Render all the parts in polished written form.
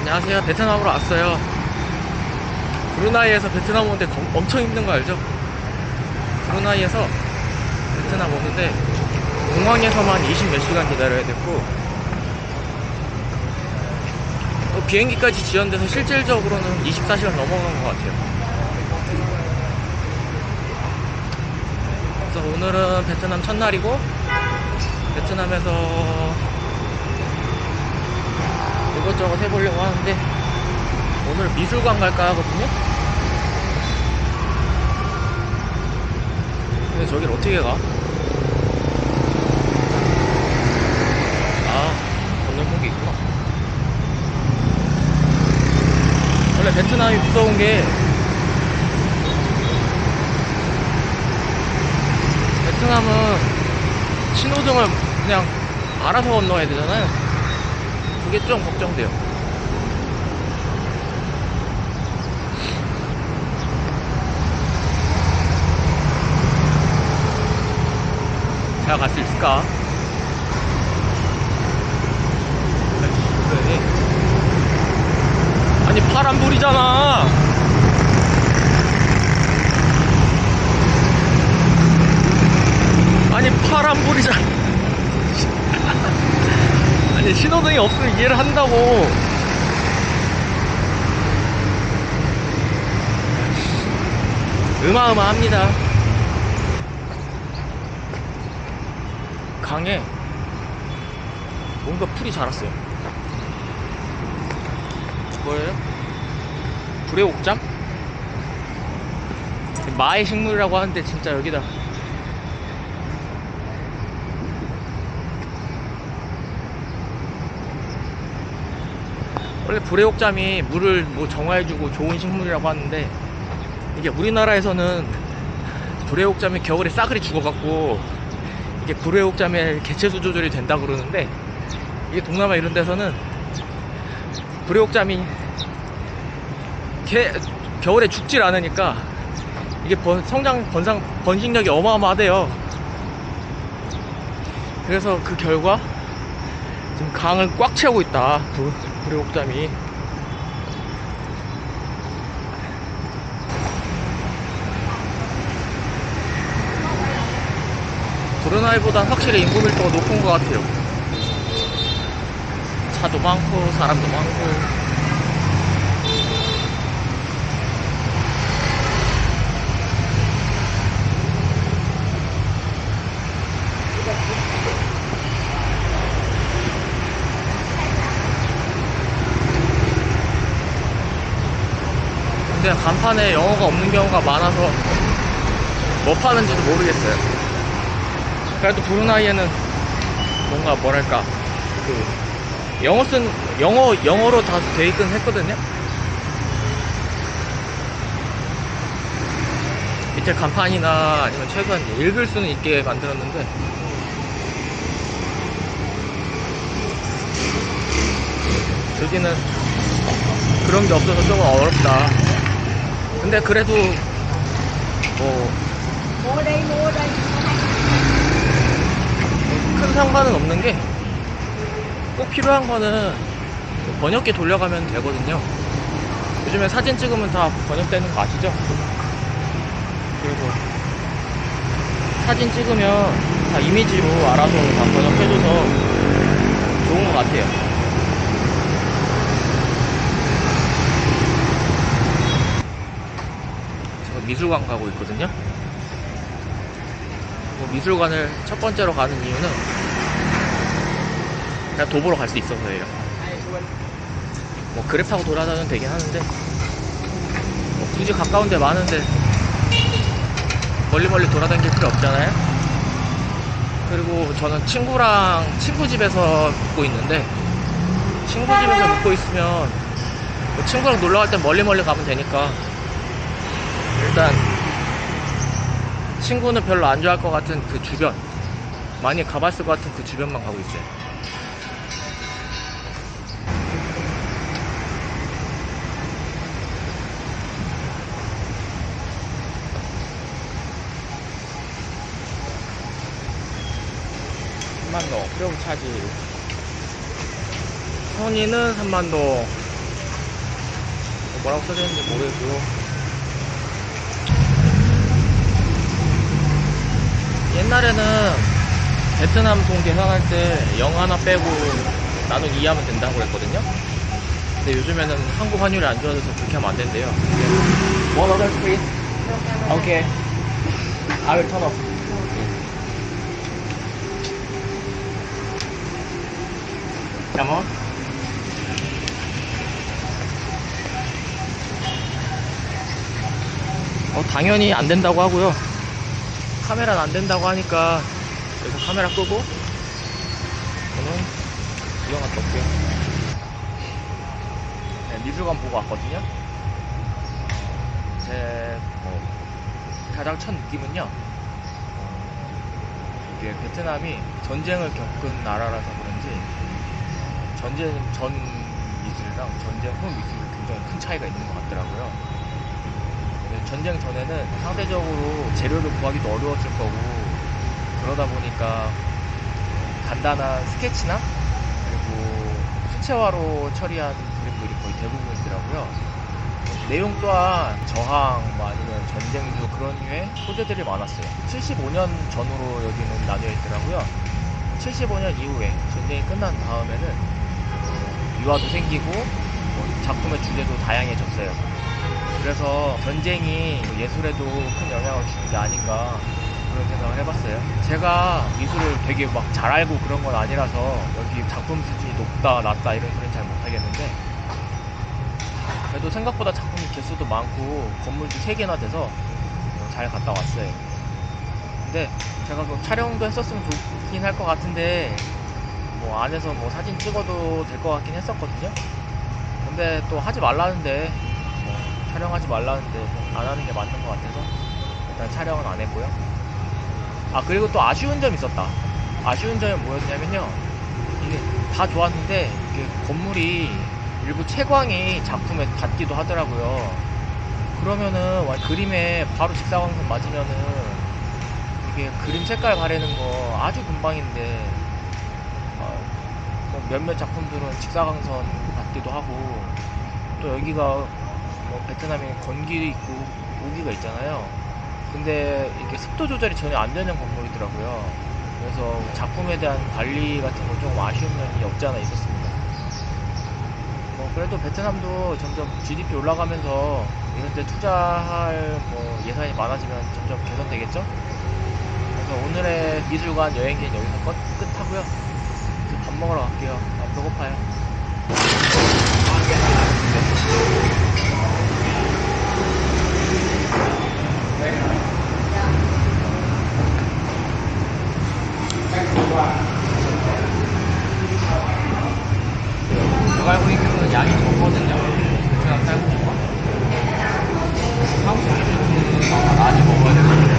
안녕하세요. 베트남으로 왔어요. 브루나이에서 베트남 오는데 엄청 힘든 거 알죠? 브루나이에서 베트남 오는데 공항에서만 20 몇 시간 기다려야 됐고, 또 비행기까지 지연돼서 실질적으로는 24시간 넘어간 것 같아요. 그래서 오늘은 베트남 첫날이고, 베트남에서 이것저것 해보려고 하는데, 오늘 미술관 갈까 하거든요. 근데 저길 어떻게 가? 아, 건널목이 있구나. 원래 베트남이 무서운 게, 베트남은 신호등을 그냥 알아서 건너야 되잖아요. 그게 좀 걱정돼요. 제가 갈 수 있을까? 네. 아니, 파란불이잖아. 아니, 파란불이잖아. 아니, 신호등이 없으면 이해를 한다고. 어마어마합니다. 강에 뭔가 풀이 자랐어요. 뭐예요? 불의 옥잠? 마의 식물이라고 하는데 진짜 여기다. 원래 불의 옥잠이 물을 뭐 정화해주고 좋은 식물이라고 하는데, 이게 우리나라에서는 불의 옥잠이 겨울에 싸그리 죽어갖고 이게 불의 옥잠의 개체수 조절이 된다 그러는데, 이게 동남아 이런 데서는 불의 옥잠이 겨울에 죽질 않으니까 이게 번식력이 어마어마하대요. 그래서 그 결과 지금 강을 꽉 채우고 있다, 불의 옥잠이. 브루나이보단 확실히 인구 밀도가 높은 것 같아요. 차도 많고 사람도 많고. 근데 간판에 영어가 없는 경우가 많아서 뭐 파는지도 모르겠어요. 그래도 브루나이에는 뭔가 뭐랄까, 영어로 다 돼 있긴 했거든요. 밑에 간판이나 아니면 최소한 읽을 수는 있게 만들었는데, 여기는 그런 게 없어서 조금 어렵다. 근데 그래도 뭐 큰 상관은 없는 게, 꼭 필요한 거는 번역기 돌려가면 되거든요. 요즘에 사진 찍으면 다 번역되는 거 아시죠? 그리고 사진 찍으면 다 이미지로 알아서 다 번역해줘서 좋은 것 같아요. 제가 미술관 가고 있거든요. 미술관을 첫 번째로 가는 이유는 그냥 도보로 갈 수 있어서예요. 뭐 그랩 타고 돌아다니면 되긴 하는데, 뭐 굳이 가까운 데 많은데 멀리 돌아다닐 필요 없잖아요. 그리고 저는 친구 집에서 묵고 있는데, 친구 집에서 묵고 있으면 뭐 친구랑 놀러 갈 땐 멀리 가면 되니까, 일단 친구는 별로 안 좋아할 것 같은 그 주변, 많이 가봤을 것 같은 그 주변만 가고 있어요. 삼만동, 프레움 차지. 선이는 3만동, 뭐라고 써져 있는지 모르겠고요. 옛날에는 베트남 돈 계산할 때 0 하나 빼고 나눈 2 하면 된다고 그랬거든요. 근데 요즘에는 한국 환율이 안 좋아져서 그렇게 하면 안 된대요. One other please. Okay. I will turn off. Come on. 당연히 안 된다고 하고요. 카메라는 안 된다고 하니까 여기서 카메라 끄고 저는 이거 갔다 올게요. 네, 미술관 보고 왔거든요. 제 가장 첫 느낌은요, 이게 베트남이 전쟁을 겪은 나라라서 그런지 전쟁 전 미술이랑 전쟁 후 미술이 굉장히 큰 차이가 있는 것 같더라고요. 전쟁 전에는 상대적으로 재료를 구하기도 어려웠을 거고, 그러다 보니까 간단한 스케치나 그리고 수채화로 처리한 그림들이 거의 대부분이더라고요. 내용 또한 저항, 아니면 전쟁주 그런 류의 소재들이 많았어요. 75년 전후로 여기는 나뉘어 있더라고요. 75년 이후에 전쟁이 끝난 다음에는 유화도 생기고 작품의 주제도 다양해졌어요. 그래서 전쟁이 예술에도 큰 영향을 주는 게 아닌가 그런 생각을 해봤어요. 제가 미술을 되게 막 잘 알고 그런 건 아니라서 여기 작품 수준이 높다 낮다 이런 소리는 잘 못하겠는데, 그래도 생각보다 작품 개수도 많고 건물도 3개나 돼서 잘 갔다 왔어요. 근데 제가 그 촬영도 했었으면 좋긴 할 것 같은데 안에서 사진 찍어도 될 것 같긴 했었거든요. 근데 또 하지 말라는데 촬영하지 말라는데 안 하는 게 맞는 것 같아서 일단 촬영은 안 했고요. 그리고 또 아쉬운 점이 있었다. 아쉬운 점이 뭐였냐면요, 이게 다 좋았는데 이게 건물이 일부 채광이 작품에 닿기도 하더라고요. 그러면은 그림에 바로 직사광선 맞으면은 이게 그림 색깔 가리는 거 아주 금방인데, 몇몇 작품들은 직사광선 받기도 하고, 또 여기가 베트남에 건기 있고 모기가 있잖아요. 근데 이게 습도 조절이 전혀 안 되는 건물이더라고요. 그래서 작품에 대한 관리 같은 거 좀 아쉬운 면이 없지 않아 있었습니다. 그래도 베트남도 점점 GDP 올라가면서 이런 데 투자할 예산이 많아지면 점점 개선되겠죠? 그래서 오늘의 미술관 여행기는 여기서 끝하고요. 이제 밥 먹으러 갈게요. 배고파요. 제가 알고 있기로는 양이 적거든요. 베트남 쌀국수가. 한국 기준으로는 많이 먹어야 되거든요.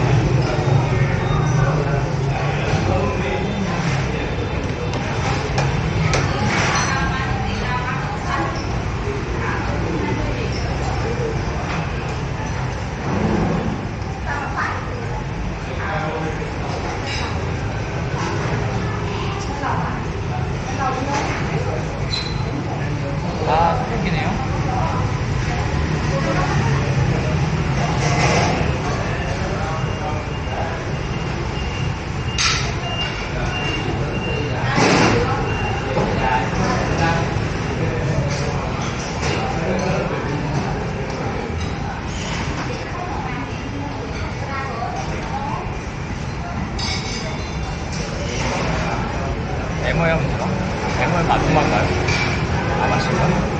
소고기네요. 에모야 문제가? 에모의 맛만 나요? 맛있나?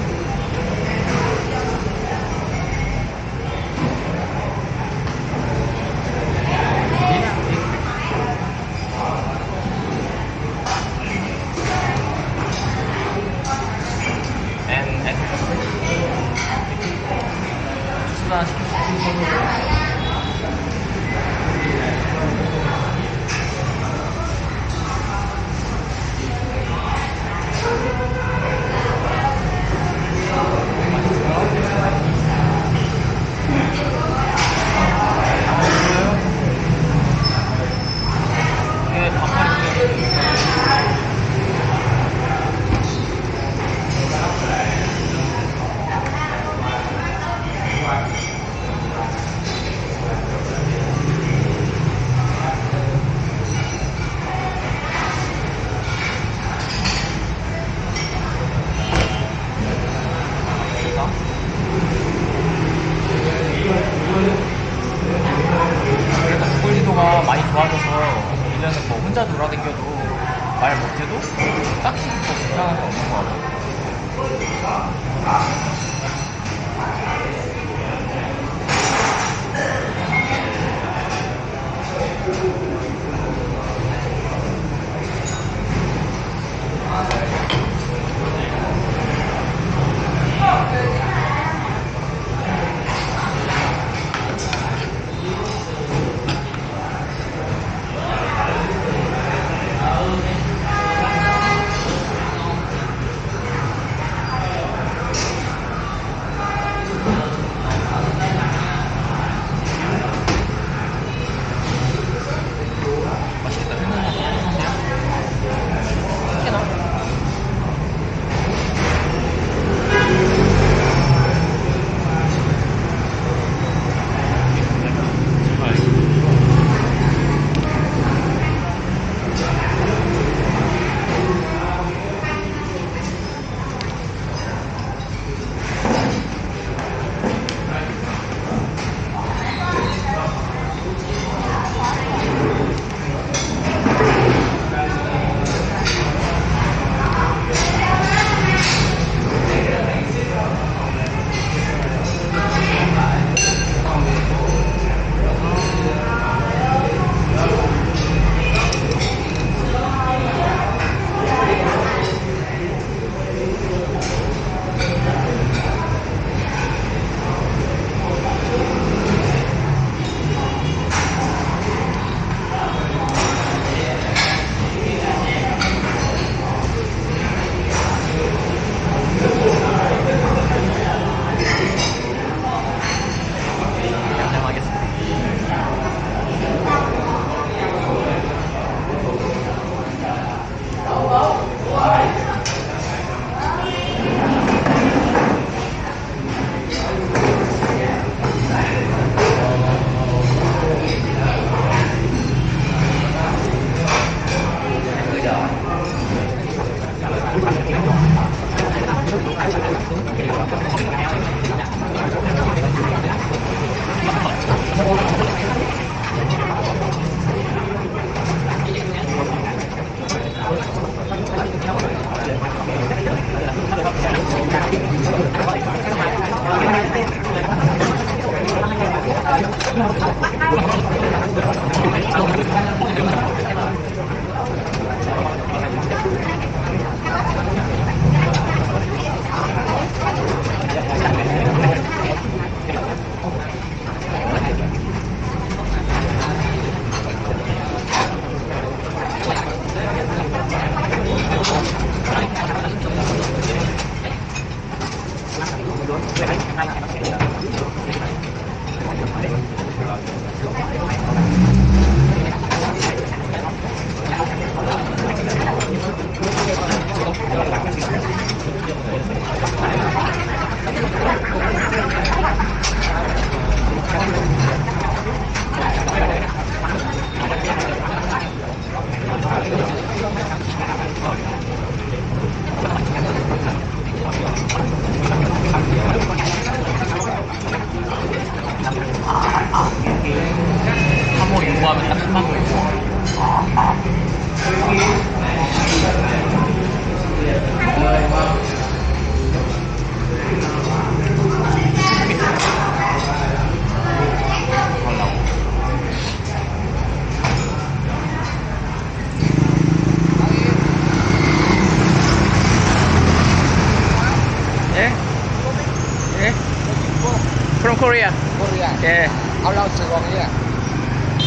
From Korea. Korea. Yeah. How long to go here?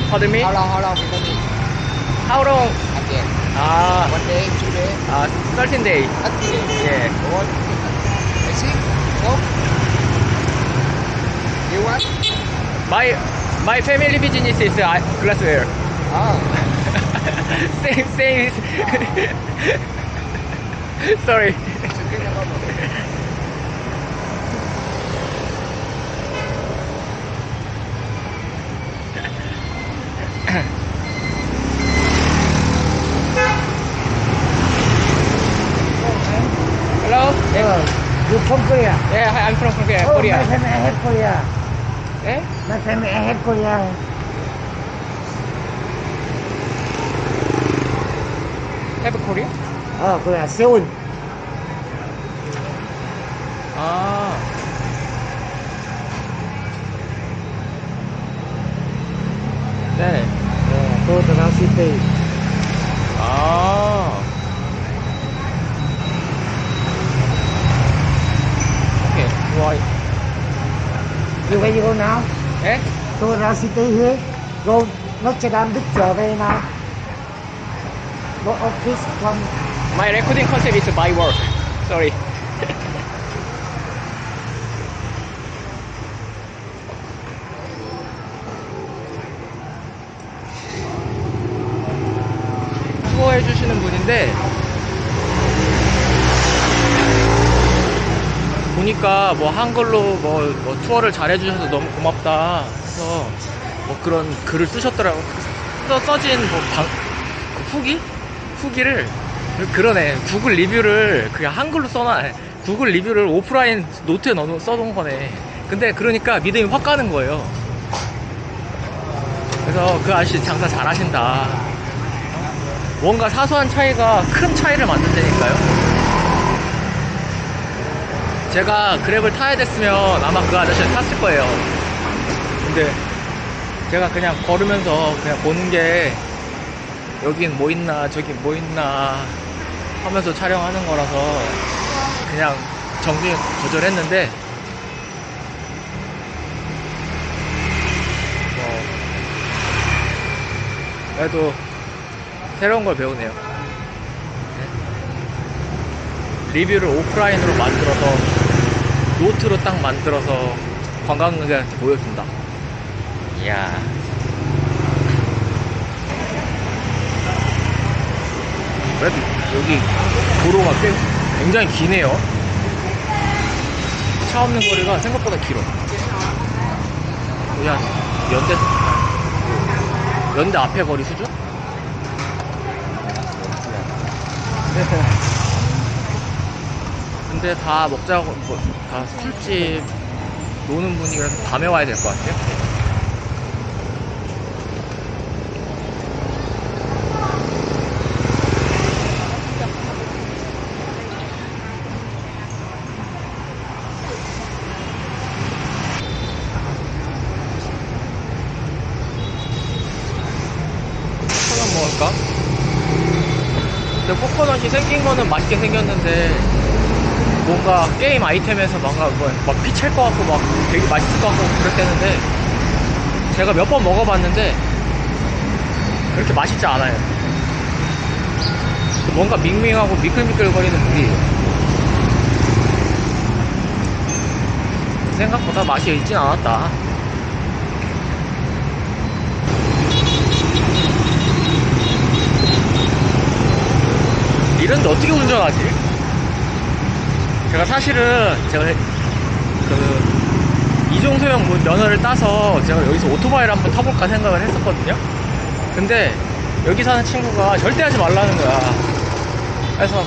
Pardon me? How long we going? How long? Again. Ah, 1 day, 2 day, 13 days. 30 days. Yeah. What? I see. No. You want? My family business is glassware. Oh. Same. Sorry. Hello? You from Korea? Yeah, I'm from Korea. Oh, Korea. my family I have Korea. Eh? My family I have Korea. Have Korea? Oh, Korea, Seoul. 아. day. 아. 오케이. Right. You where you go now? 에? Go around city here. Go Notre Dame Đức trở về now. Go office from My recording concept is by work. Sorry. 투어해 주시는 분인데 보니까 뭐 한글로 뭐 투어를 잘해 주셔서 너무 고맙다 해서 뭐 그런 글을 쓰셨더라고. 써진 뭐 그 후기를 그러네. 구글 리뷰를 그냥 한글로 써놔. 구글 리뷰를 오프라인 노트에 써놓은 거네. 근데 그러니까 믿음이 확 가는 거예요. 그래서 그 아저씨 장사 잘하신다. 뭔가 사소한 차이가 큰 차이를 만든다니까요. 제가 그랩을 타야 됐으면 아마 그 아저씨를 탔을 거예요. 근데 제가 그냥 걸으면서 그냥 보는 게 여긴 뭐 있나 저긴 뭐 있나 하면서 촬영하는 거라서 그냥 정중히 거절했는데 뭐 그래도 새로운 걸 배우네요. 네. 리뷰를 오프라인으로 만들어서 노트로 딱 만들어서 관광객한테 보여준다. 이야. 그래도 여기 도로가 굉장히 기네요. 차 없는 거리가 생각보다 길어. 여기 한 연대 앞에 거리 수준? 근데 다 먹자고 다 술집 노는 분위기라서 밤에 와야 될 것 같아요. 코코넛 먹을까? 근데 코코넛이 생긴 거는 맛있게 생겼는데 뭔가 게임 아이템에서 뭔가 막 피찰 것 같고 막 되게 맛있을 것 같고 그랬대는데 제가 몇 번 먹어봤는데 그렇게 맛있지 않아요. 뭔가 밍밍하고 미끌미끌거리는 물이에요. 생각보다 맛이 있진 않았다. 이런데 어떻게 운전하지? 제가 사실은 이종소형 면허를 따서 제가 여기서 오토바이를 한번 타볼까 생각을 했었거든요. 근데 여기 사는 친구가 절대 하지 말라는 거야. 그래서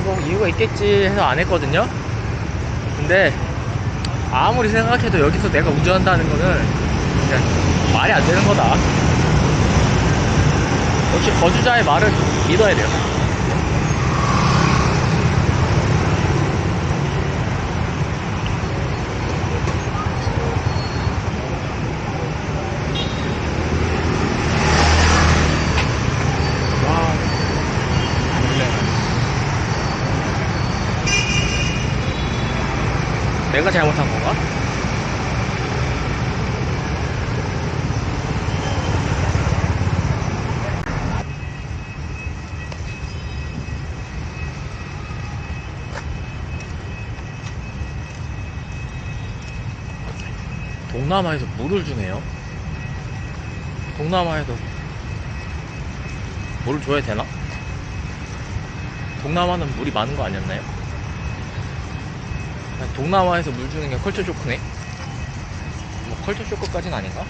뭐 이유가 있겠지 해서 안 했거든요. 근데 아무리 생각해도 여기서 내가 운전한다는 거는 그냥 말이 안 되는 거다. 역시 거주자의 말을 믿어야 돼요. 내가 잘못한 건가? 동남아에서 물을 주네요. 동남아에도 물을 줘야 되나? 동남아는 물이 많은 거 아니었나요? 동남아에서 물 주는 게 컬처 쇼크네? 뭐 컬처 쇼크까지는 아닌가?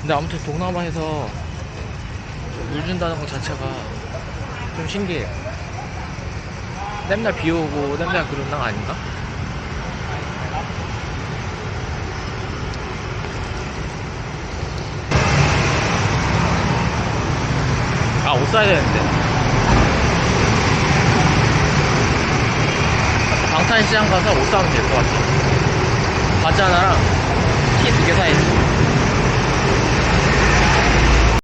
근데 아무튼 동남아에서 물 준다는 것 자체가 좀 신기해요. 맨날 비 오고 맨날 그런 날 아닌가? 아, 옷 사야 되는데. 방탄시장 가서 옷 사면 될 것 같아. 바지 하나랑 티 2개 사야지.